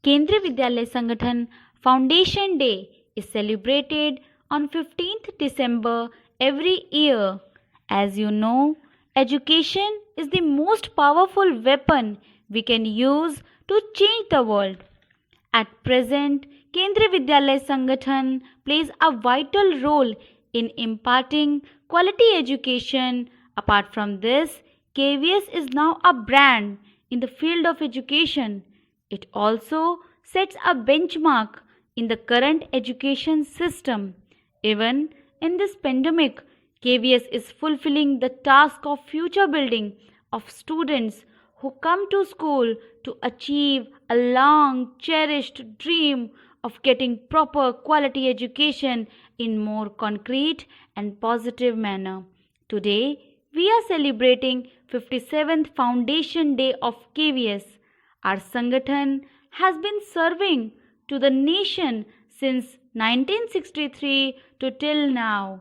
Kendriya Vidyalaya Sangathan Foundation Day is celebrated on 15th December every year. As you know, education is the most powerful weapon we can use to change the world. At present, Kendriya Vidyalaya Sangathan plays a vital role in imparting quality education. Apart from this, KVS is now a brand in the field of education. It also sets a benchmark in the current education system. Even in this pandemic, KVS is fulfilling the task of future building of students who come to school to achieve a long cherished dream of getting proper quality education in more concrete and positive manner. Today, we are celebrating 57th Foundation Day of KVS. Our Sangathan has been serving to the nation since 1963 to till now.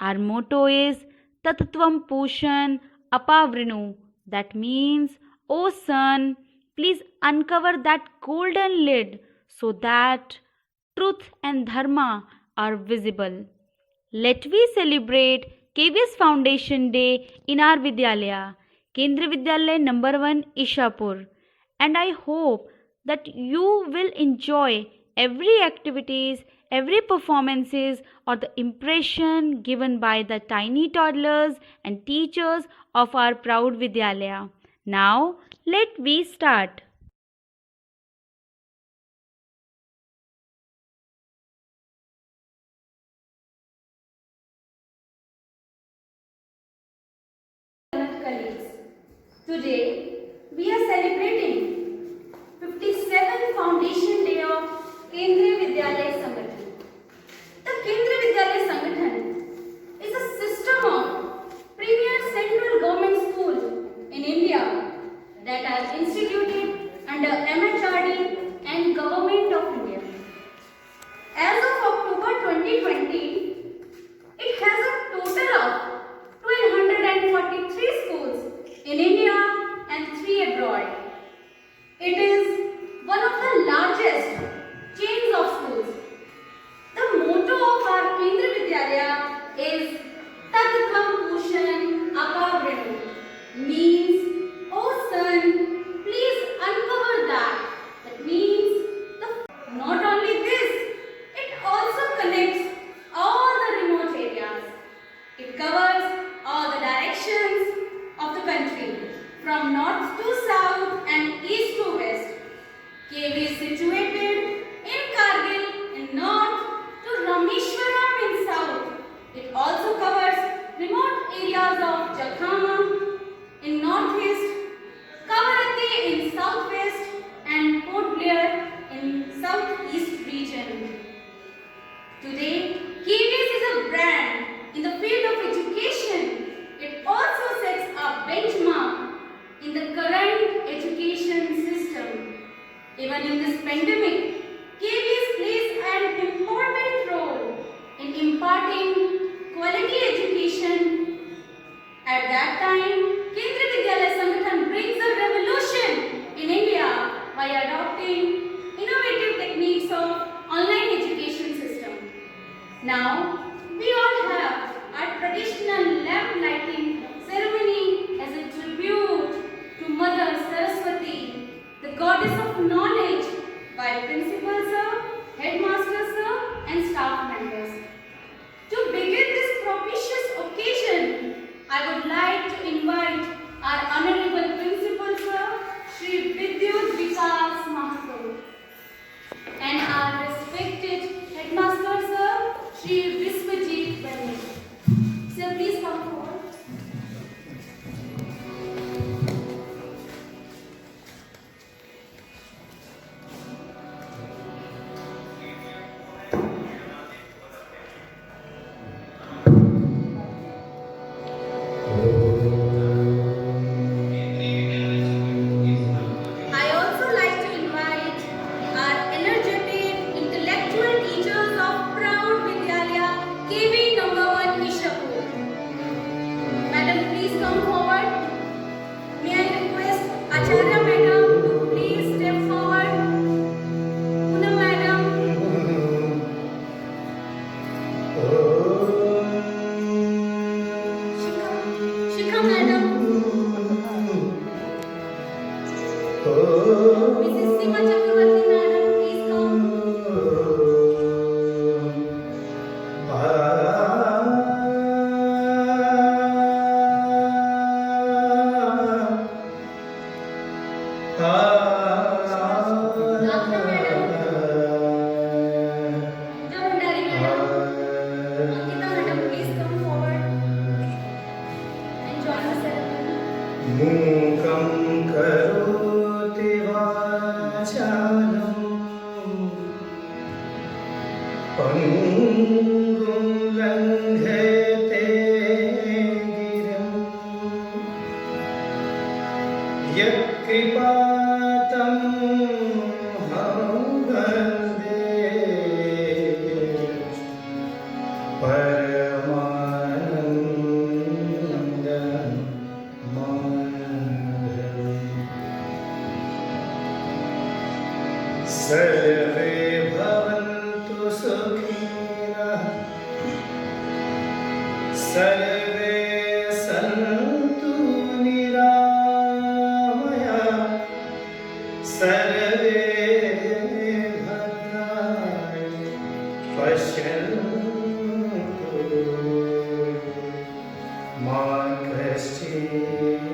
Our motto is Tattvam Pushan Apavrinu. That means, O sun, please uncover that golden lid so that truth and dharma are visible. Let we celebrate KVS Foundation Day in our Vidyalaya, Kendriya Vidyalaya number 1 Ishapur, and I hope that you will enjoy every activities, every performances or the impression given by the tiny toddlers and teachers of our proud Vidyalaya. Now, let we start. Colleagues, today we are celebrating 57th Foundation Day of Kendriya Vidyalaya Sangathan. The Kendriya Vidyalaya Sangathan is a system of premier central government schools in India that are instituted under MHRD and Government of India. As of October 2020, it has a total of 1243 schools in India and 3 abroad. It is one of the largest chains of schools. The motto of our Kendriya Vidyalaya is Tattvam Pushan Apavrinu, means, O sun, please uncover that. That means, not only this, it also connects all the remote areas. It covers all the directions of the country, from north to south and east to west. KV is situated in Kargil in north to Rameshwaram in south. It also covers remote areas of Jakhama in northeast, Kavarati in southwest and Port Blair in southeast region. Today, KVS is a brand in the field of education. It also sets a benchmark in the current education system. Even in this pandemic, KVS plays an important role in imparting quality education. At that time, Kendriya Vidyalaya Sangathan brings a revolution in India by adopting innovative techniques of online education system. Now, we all have our traditional lamp lighting ceremony as a tribute to Mother Saraswati, the goddess of knowledge, by Principal Sir, Headmaster Sir and staff members. To begin this propitious occasion, I would like to invite our Honorable Principal Sir, Shri Vidyut Vikas Mahato, and our respected Headmaster Sir, Shri Viswajit Bani. Sir, please come forward. Shikha madam, Mrs. Sima Chakravarti madam, please come. Lakna madam, Javandari madam, Ankita madam, please come forward and join the ceremony. मूकं करोति वाचालं पङ्गुं लङ्घयते गिरिं यत्कृपातमहं वन्दे परमानन्दं सर्वे भवन्तु सुखिनः सर्वे सन्तु निरामयाः सर्वे भद्राणि पश्यन्तु मा कश्चित्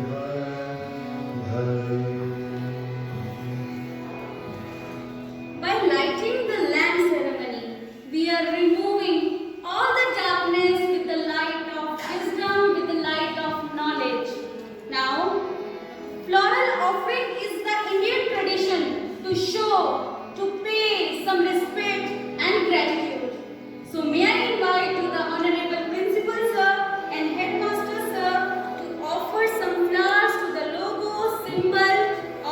भवेत्। By lighting the lamp ceremony, we are removing all the darkness with the light of wisdom, with the light of knowledge. Now, floral offering is the Indian tradition to show, to pay some respect and gratitude. So may I invite to the Honorable Principal Sir and Headmaster Sir to offer some flowers to the logo symbol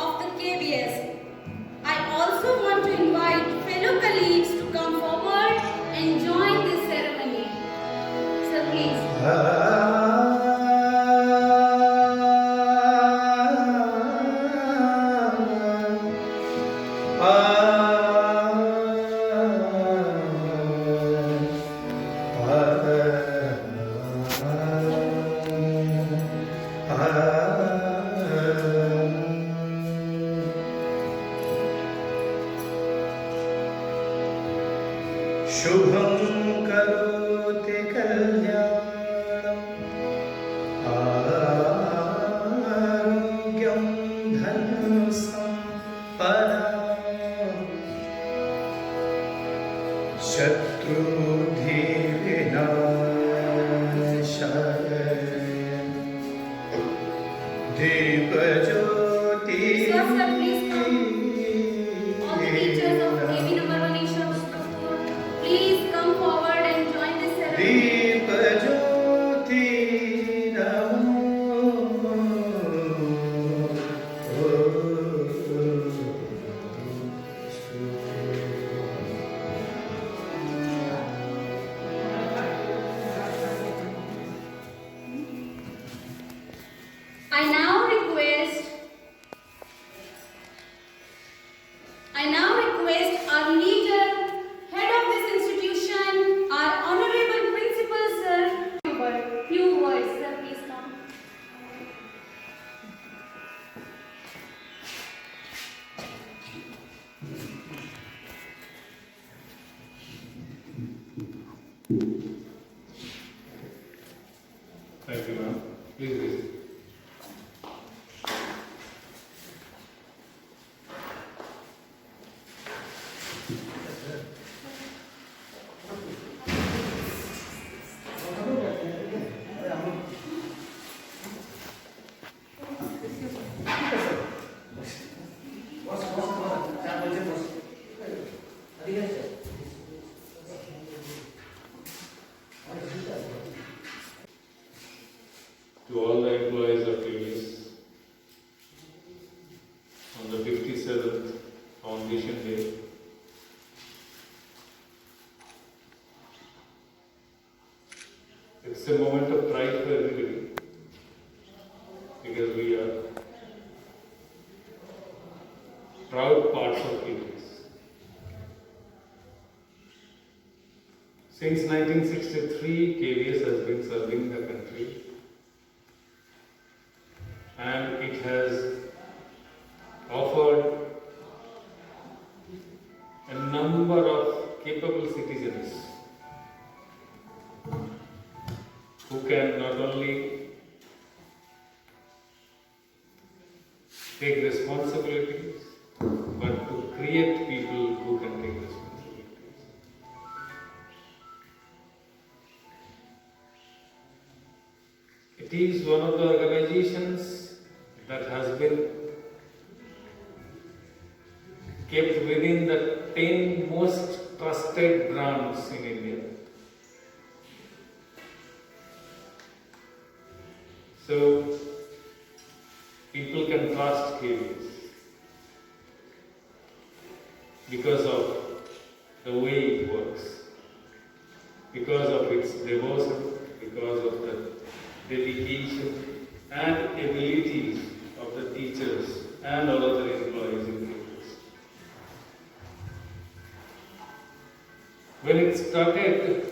of the KBS. I also want to invite fellow colleagues to come forward and join this ceremony. Sir, please. शुभं करोति कल्याणम् आरोग्यं धनं सम्पदाम् शत्रुधीर्विनाशाय Deepjyoti Sir, please come. All the teachers of KB number 1 Isha Pushpapur, please come forward and join this ceremony. Deepjyoti I now request our leader, head of this institution, our honorable principal sir, few words, sir, please come. Thank you, ma'am. Please visit. To all the employees of KBS, on the 57th Foundation Day, it's a moment of pride for everybody because we are proud parts of KBS. Since 1963, KBS has been serving the country and it has offered a number of capable citizens who can not only take responsibilities but to create people who can take responsibilities. It is one of the organizations that has been kept within the 10 most trusted brands in India. So, people can trust KVS because of the way it works, because of its devotion, because of the dedication and abilities of the teachers and all other employees in KVS. When it started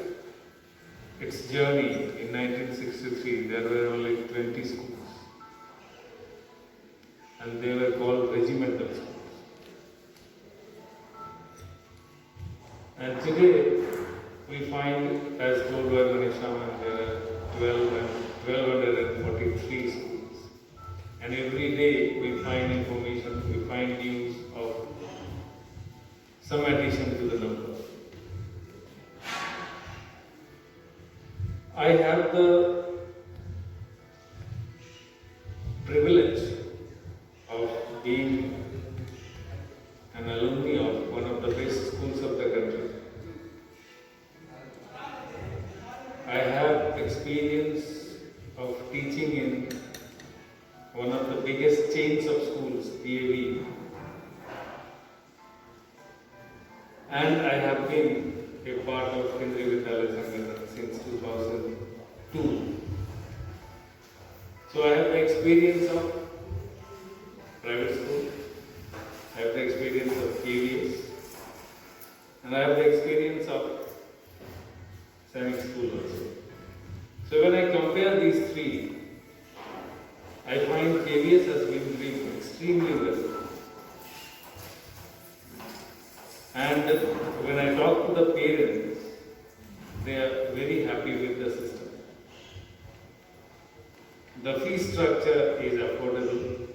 its journey in 1963, there were only 20 schools, and they were called regimental schools. And today, we find, as told by Manish Raman, there are 1243 schools. And every day we find information, we find news of some addition to the number. I have the privilege of being an alumni of one of the best schools of the country. I have experience of teaching in one of the biggest chains of schools, DAV, and I have been a part of Kendriya Vidyalaya Sangathan since 2002. So I have the experience of private school, I have the experience of KVS, and I have the experience of Sainik school also. So when I compare these three, I find KVS has been doing extremely well. And when I talk to the parents, they are very happy with the system. The fee structure is affordable.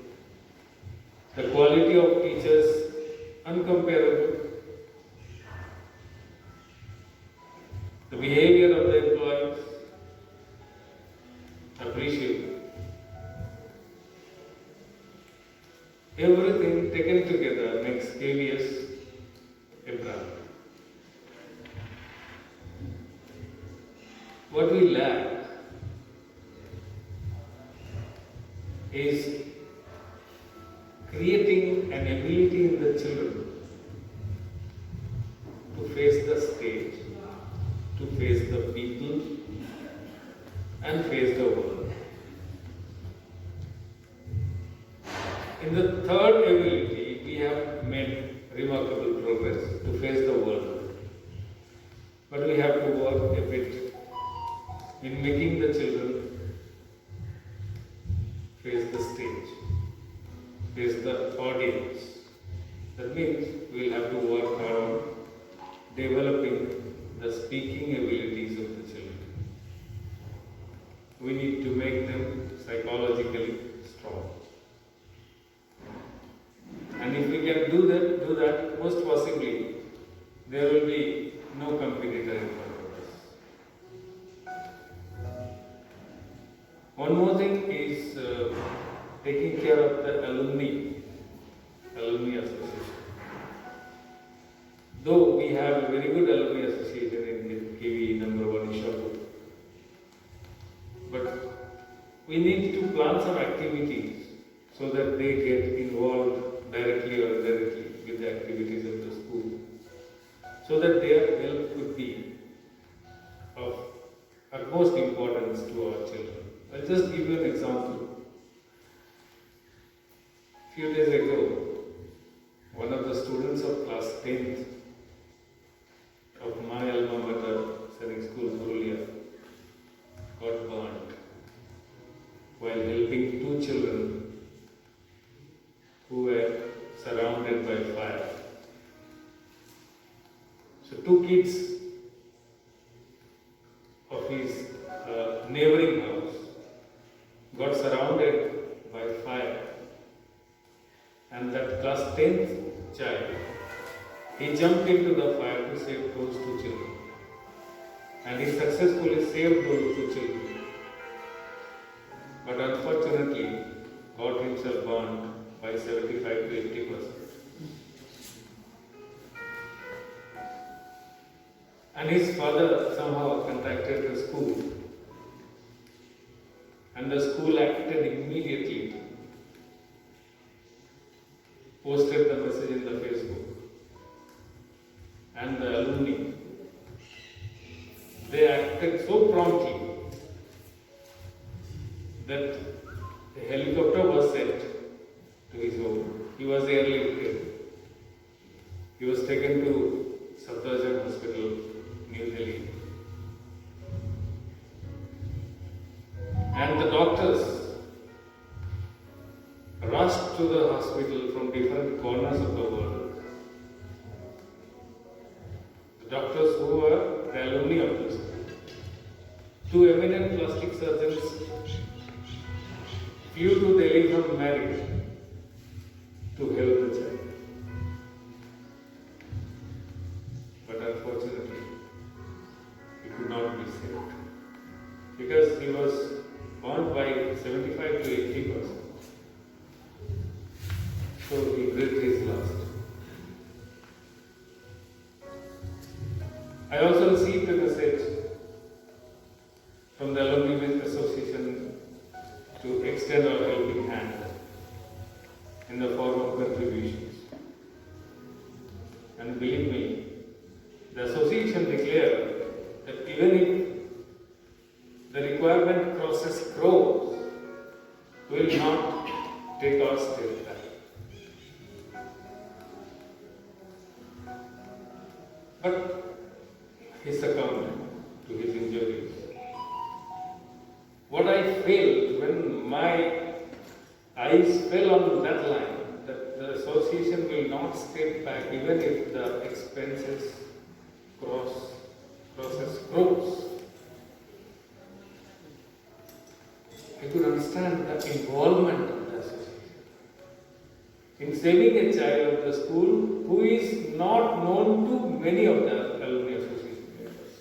The quality of teachers uncomparable. The behavior of the employees appreciable. Everything taken together makes KVS a brand. What we lack is creating an ability in the children to face the stage, to face the people, and face the world. In the third ability, we have made remarkable progress to face the world. But we have to work a bit in making the children face the stage, face the audience. That means we'll have to work hard on developing the speaking abilities of the children. We need to make them psychologically strong. And if we can do that, most possibly, there will be no competitor in front of us. One more thing is taking care of the alumni association. Though we have a very good alumni association in KV number 1 Ishapur, but we need to plan some activities so that they get involved directly or indirectly with the activities of the school, so that their help could be of utmost importance to our children. I'll just give you an example. A few days ago, one of the students of class 10th of my alma mater, Sainik School, Purulia, got burnt while helping two children who were surrounded by fire. So two kids of his neighboring house got surrounded by fire, and that class 10th child, he jumped into the fire to save those two children, and he successfully saved those two children. But unfortunately, got himself burned by 75 to 80%. And his father somehow contacted the school, and the school acted immediately, posted the message in the Facebook, and the alumni, they acted so promptly that a helicopter was sent to his home. He was airlifted. He was taken to Safdarjung Hospital, New Delhi. And the doctors rushed to the hospital from different corners of the world. The doctors who were the alumni of the school. Two eminent plastic surgeons flew to Delhi from Mary to help the child. But unfortunately, he could not be saved because he was burned by 75 to 80%. So he breathed his last. I also received a message from the Alumni Association to extend our helping hand in the form of contributions. And believe me, the association declared that even if the requirement crosses crores, we will not take our step back. But he succumbed to his injuries. What I felt when my eyes fell on that line, that the association will not step back even if the expenses crosses crores. I could understand the involvement of the association in saving a child of the school who is not known to many of the alumni association members.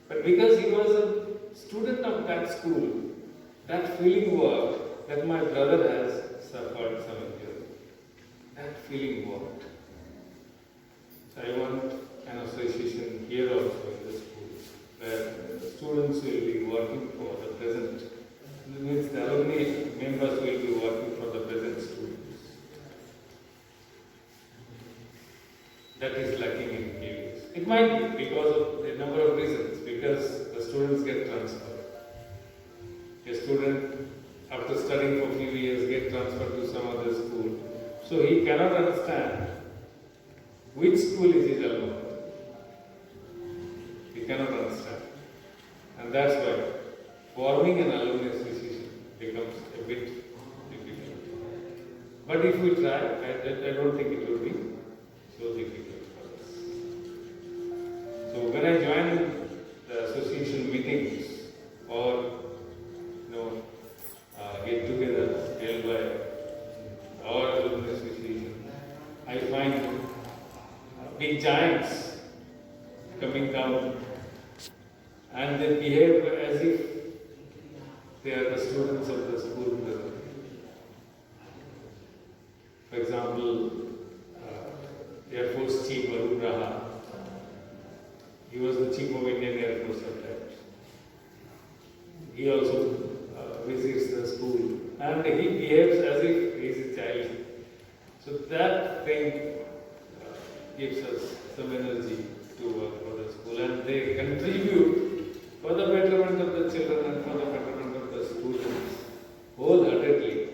But because he was a student of that school, that feeling worked that my brother has suffered some injury. That feeling worked. So I want an association here also in the school where the students will be working for the present. It means the alumni members will be working for the present students. That is lacking in KVS. It might be because of a number of reasons, because the students get transferred. A student, after studying for a few years, get transferred to some other school. So he cannot understand which school is his alma. He cannot understand. And that's why forming an alumni association becomes a bit difficult. But if we try, I don't think it will be so difficult for us. So when I join the association meetings or get together held by our alumni association, I find big giants coming down and they behave as if they are the students of the school. For example, Air Force Chief Arun Raha, he was the Chief of Indian Air Force at that. He also visits the school and he behaves as if he is a child. So that thing gives us some energy to work for the school, and they contribute for the betterment of the children and for the betterment of the students wholeheartedly.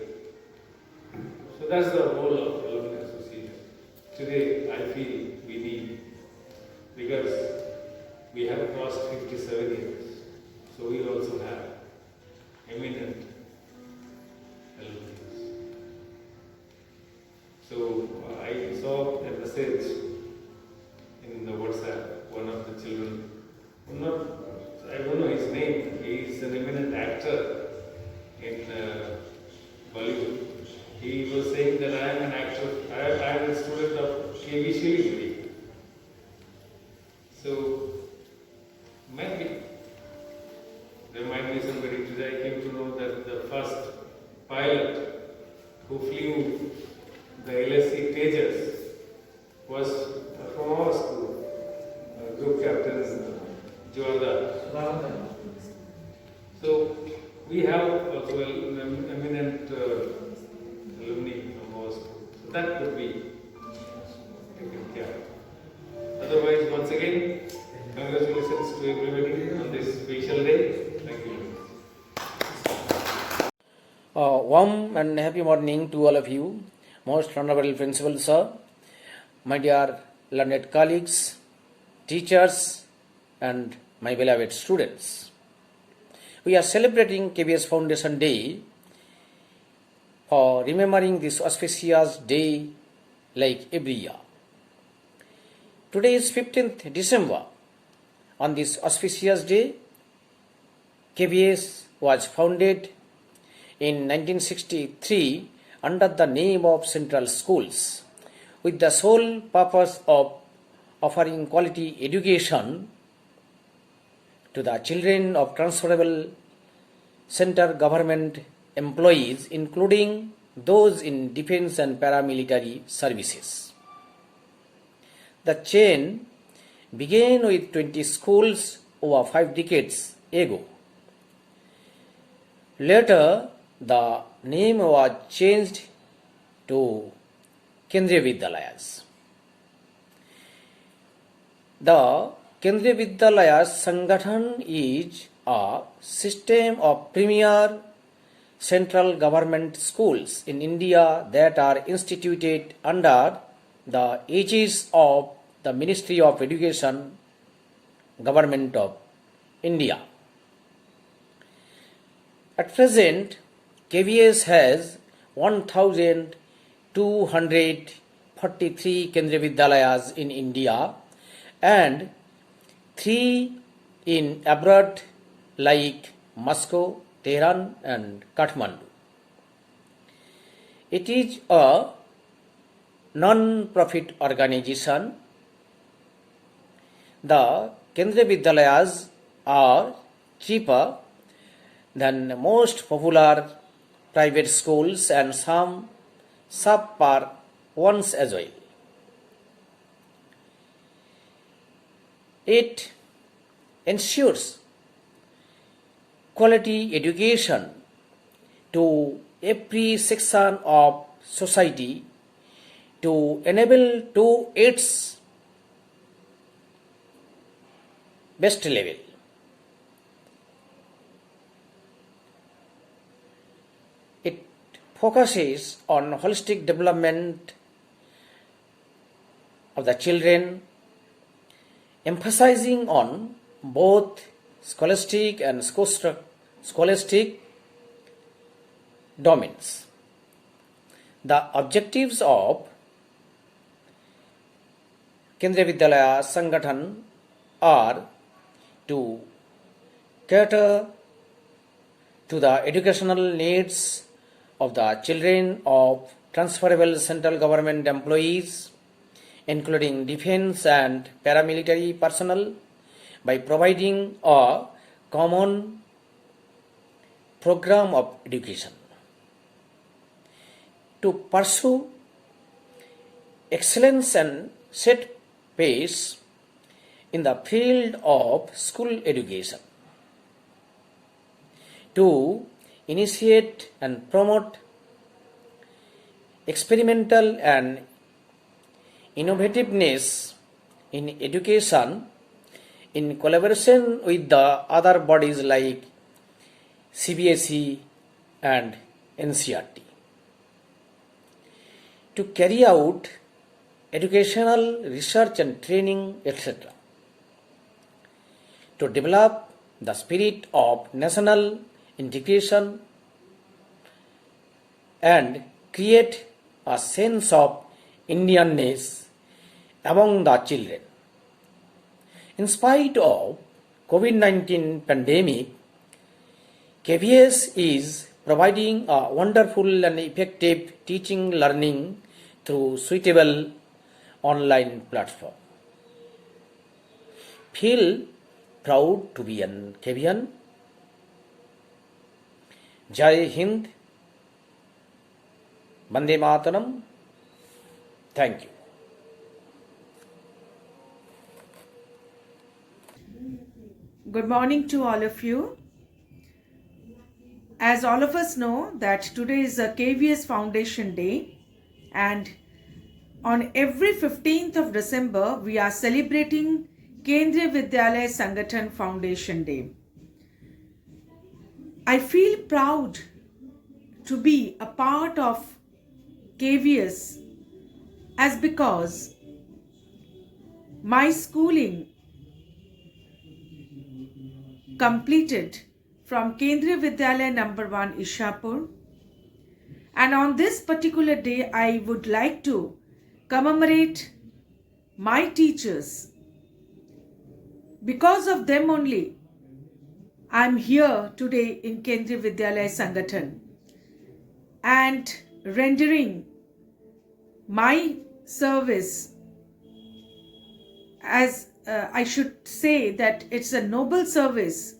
So that's the role of Alumni Association. Today I feel we need, because we have crossed 57 years, so we also have eminent alumni. saw a message in the WhatsApp. One of the children, not, I don't know his name. He is an eminent actor in Bollywood. He was saying that I am an actor. I am a student of KV Shiliguri. So maybe remind me somebody today. I came to know that the first pilot who flew the LSC Tejas was from our school, Group Captain Joada. So we have also an eminent alumni from our school. So that could be taken care of. Otherwise, once again, congratulations to everybody on this special day. Thank you. Warm and happy morning to all of you, most honorable principal sir, my dear learned colleagues, teachers and my beloved students. We are celebrating KBS Foundation Day for remembering this auspicious day like every year. Today is 15th December. On this auspicious day, KBS was founded in 1963 under the name of Central Schools with the sole purpose of offering quality education to the children of transferable center government employees, including those in defense and paramilitary services. The chain began with 20 schools over 5 decades ago. Later, the name was changed to Kendriya Vidyalayas. The Kendriya Vidyalayas Sangathan is a system of premier central government schools in India that are instituted under the aegis of the Ministry of Education, Government of India. At present, KVS has 1,243 Kendriya Vidyalayas in India and 3 in abroad like Moscow, Tehran and Kathmandu. It is a non-profit organization. The Kendriya Vidyalayas are cheaper than most popular private schools and some subpar ones as well. It ensures quality education to every section of society to enable to its best level. It focuses on holistic development of the children, emphasizing on both scholastic and scholastic domains. The objectives of Kendriya Vidyalaya Sangathan are to cater to the educational needs of the children of transferable central government employees, including defense and paramilitary personnel, by providing a common program of education. To pursue excellence and set pace in the field of school education, to initiate and promote experimental and innovativeness in education in collaboration with the other bodies like CBSE and NCERT, to carry out educational research and training, etc., to develop the spirit of national integration and create a sense of Indianness among the children. In spite of COVID-19 pandemic, KVS is providing a wonderful and effective teaching learning through suitable online platform. Feel proud to be an KVian. Jai Hind. Vande Mataram. Thank you. Good morning to all of you. As all of us know that today is a KVS Foundation Day, and on every 15th of December we are celebrating Kendriya Vidyalaya Sangathan Foundation Day. I feel proud to be a part of KVS as because my schooling completed from Kendriya Vidyalaya number 1 Ishapur, and on this particular day I would like to commemorate my teachers. Because of them only I am here today in Kendriya Vidyalaya Sangathan and rendering my service, as I should say that it's a noble service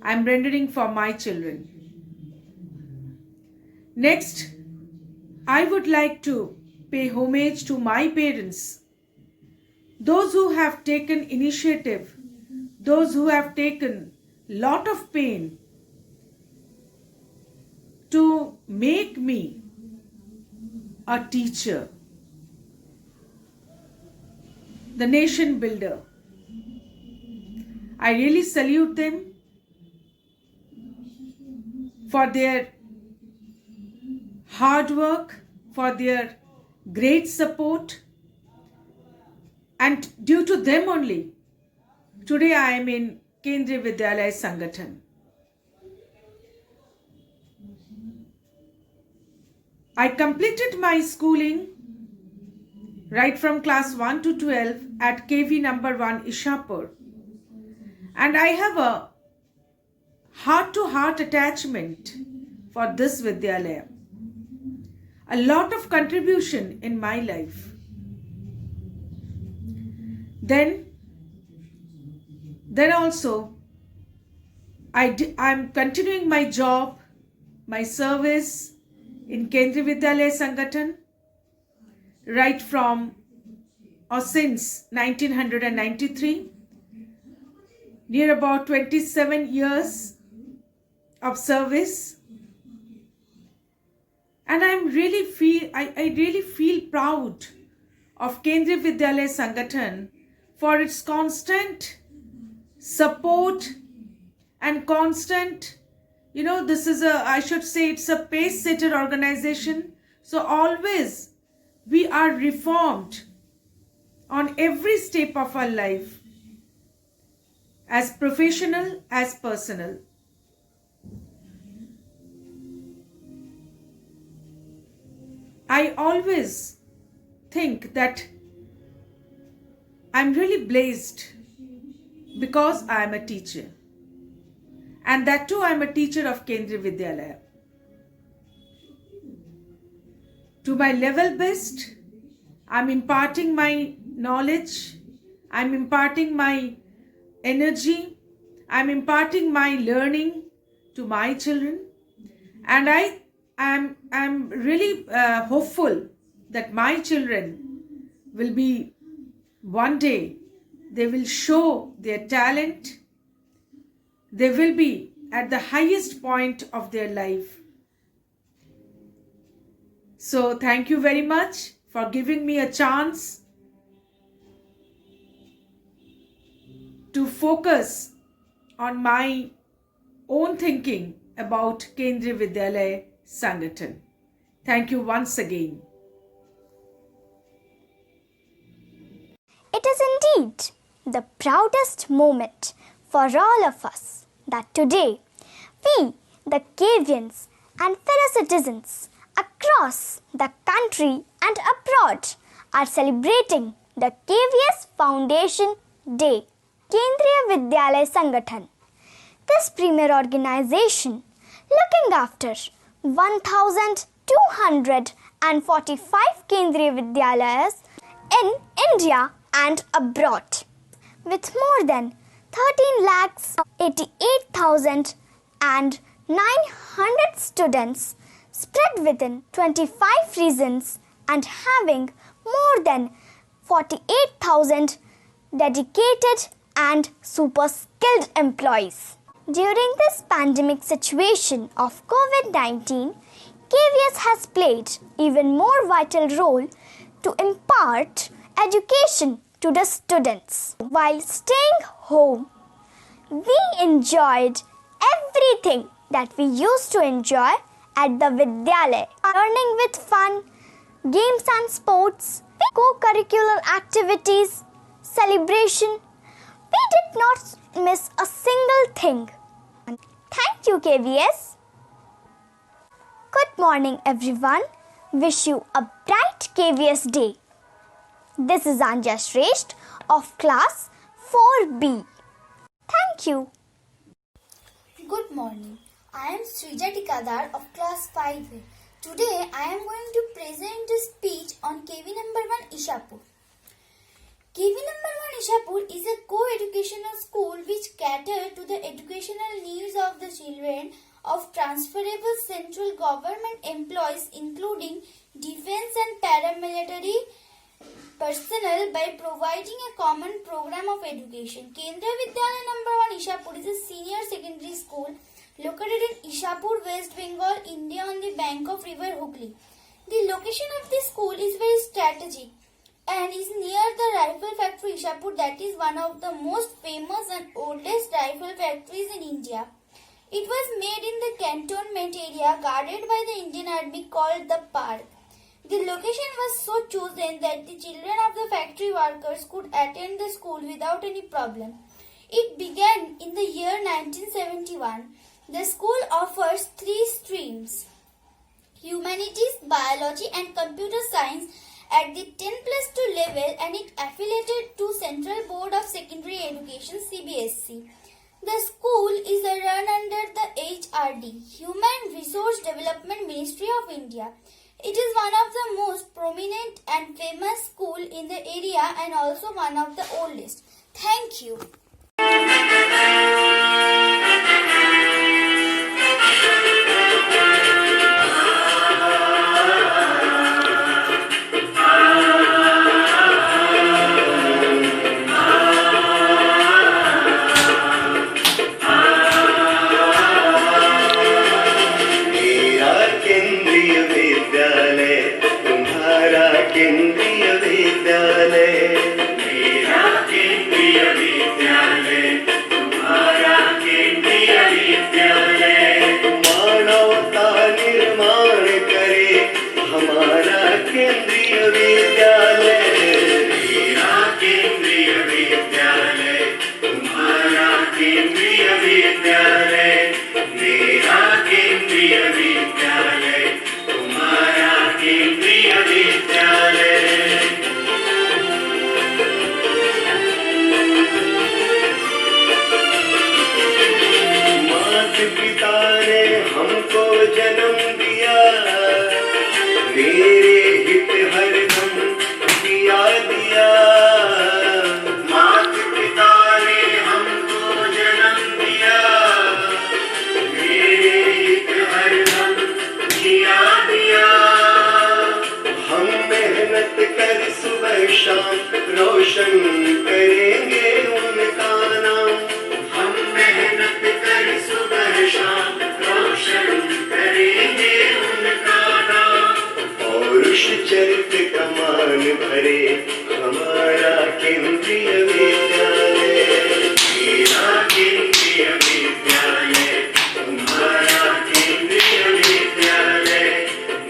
I am rendering for my children. Next, I would like to pay homage to my parents, those who have taken initiative, those who have taken lot of pain to make me a teacher, the nation builder. I really salute them for their hard work, for their great support, and due to them only today I am in Kendriya Vidyalaya Sangathan. I completed my schooling right from class 1 to 12 at KV number 1 Ishapur, and I have a heart-to-heart attachment for this Vidyalaya. A lot of contribution in my life. Then also I'm continuing my job, my service in Kendriya Vidyalaya Sangathan right from or since 1993, near about 27 years of service, and I really feel proud of Kendriya Vidyalaya Sangathan for its constant support and constant, this is it's a pace setter organization. So always we are reformed on every step of our life, as professional as personal. I always think that I'm really blessed because I am a teacher, and that too I am a teacher of Kendriya Vidyalaya. To my level best, I'm imparting my knowledge, I'm imparting my energy, I'm imparting my learning to my children, and I'm really hopeful that my children will be one day, they will show their talent, they will be at the highest point of their life. So thank you very much for giving me a chance to focus on my own thinking about Kendriya Vidyalaya Sangathan. Thank you once again. It is indeed the proudest moment for all of us that today we, the KVians and fellow citizens across the country and abroad, are celebrating the KVS Foundation Day. Kendriya Vidyalaya Sangathan. This premier organization looking after 1,245 Kendriya Vidyalayas in India and abroad, with more than 13,88,900 students spread within 25 regions and having more than 48,000 dedicated and super skilled employees. During this pandemic situation of COVID-19, KVS has played even more vital role to impart education to the students. While staying home, we enjoyed everything that we used to enjoy at the Vidyalaya. Learning with fun, games and sports, co-curricular activities, celebration. We did not miss a single thing. Thank you, KVS. Good morning, everyone. Wish you a bright KVS day. This is Anja Shresht of class 4B. Thank you. Good morning. I am Srija Tikadar of class 5A. Today I am going to present a speech on KV number 1 Ishapur. KV number 1 Ishapur is a co-educational school which caters to the educational needs of the children of transferable central government employees including defense and paramilitary personnel by providing a common program of education. Kendriya Vidyalaya number 1 Ishapur is a senior secondary school located in Ishapur, West Bengal, India on the bank of river Hooghly. The location of this school is very strategic and is near the rifle factory Ishapur, that is one of the most famous and oldest rifle factories in India. It was made in the cantonment area guarded by the Indian Army called the Park. The location was so chosen that the children of the factory workers could attend the school without any problem. It began in the year 1971. The school offers 3 streams: humanities, biology and computer science at the 10+2 level, and it affiliated to Central Board of Secondary Education (CBSE). The school is run under the HRD, Human Resource Development Ministry of India. It is one of the most prominent and famous school in the area and also one of the oldest. Thank you. रोशन करेंगे उनका नाम, हम मेहनत कर सुबह शाम रोशन करेंगे उनका नाम। पौरुष चरित कमान भरे हमारा केंद्रीय विद्यालय, मेरा केंद्रीय विद्यालय, तुम्हारा केंद्रीय विद्यालय,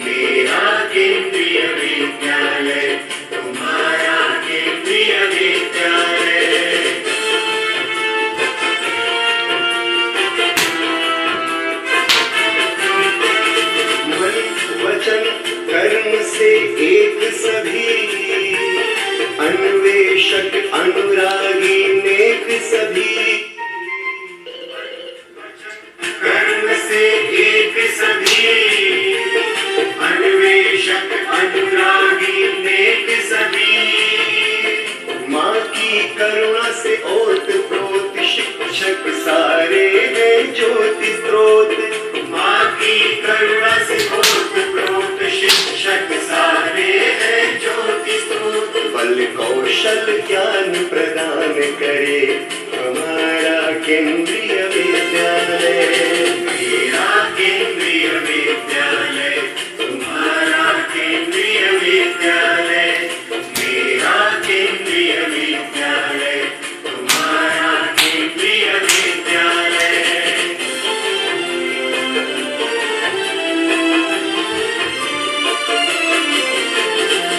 मेरा केंद्रीय विद्यालय, तुम्हारा केंद्रीय विद्यालय। मन वचन कर्म से एक सभी शिक्षक सारे हैं ज्योति स्रोत, माँ की करुणा से ओतप्रोत। शिक्षक सारे हैं ज्योति स्रोत, बल कौशल ज्ञान प्रदान करे हमारा केंद्रीय विद्यालय। मेरा केंद्रीय विद्यालय, तुम्हारा केंद्रीय विद्यालय। मेरा केंद्रीय विद्यालय, तुम्हारा केंद्रीय विद्यालय।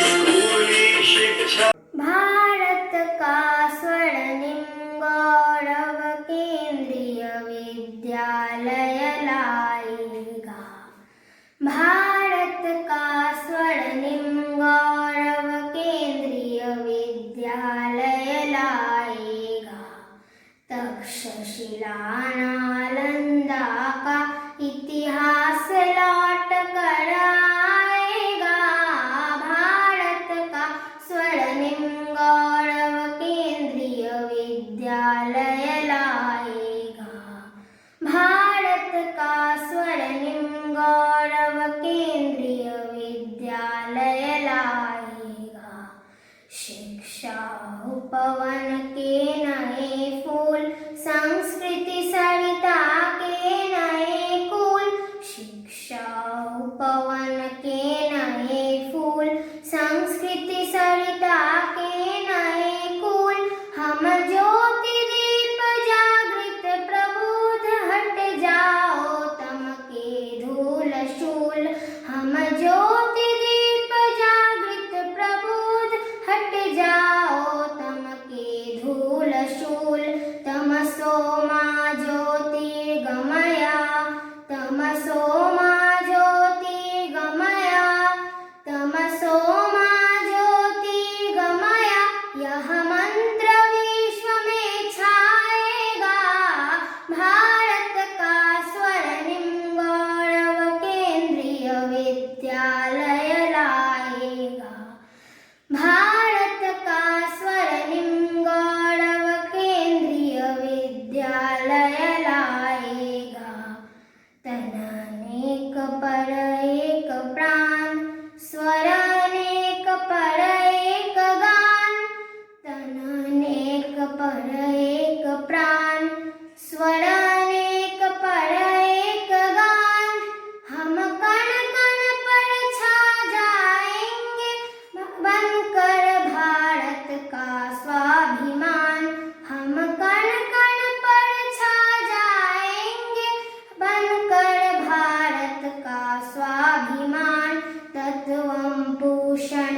स्कूली शिक्षा भारत का स्वर्णिम गौरव केंद्रीय विद्यालय लाएगा। भारत का स्वर्णिम गौरव केंद्रीय विद्यालय लाएगा। तक्षशिला नालंदा का इतिहास लौट कर आएगा। भारत का स्वर्णिम गौरव केंद्रीय विद्यालय लाएगा। भारत का स्वर्णिम गौरव केंद्रीय विद्यालय लाएगा। शिक्षा उपवन के नए फूल, संस्कृति सरिता के नए कुल। शिक्षा उपवन के नए फूल, संस्कृति सरिता के नए कुल। हम ज्योति दीप जागृत प्रबुद्ध, हट जाओ तम के धूल शूल। हम ज्योति दीप जागृत प्रबुद्ध, हट जाओ तम के धूल शूल। तमसो मा ज्योतिर्गमया, तमसो मा ज्योतिर्गमया, तमसो मा ज्योतिर्गमया। यह मंत्र विश्व में छाएगा। भारत का स्वर्णिम गौरव केंद्रीय विद्यालय लाएगा। भारत का स्वर्णिम गौरव केंद्रीय विद्यालय लाएगा। तन अनेक पर एक प्राण, स्वर अनेक पर एक गान। तन अनेक पर एक प्राण, स्वर अनेक पर एक गान। हम कण कण पर छा जाएंगे, बनकर भारत का स्वाभिमान। हम कण कण पर छा जाएंगे, बनकर भारत का स्वाभिमान। तत्वं पूषण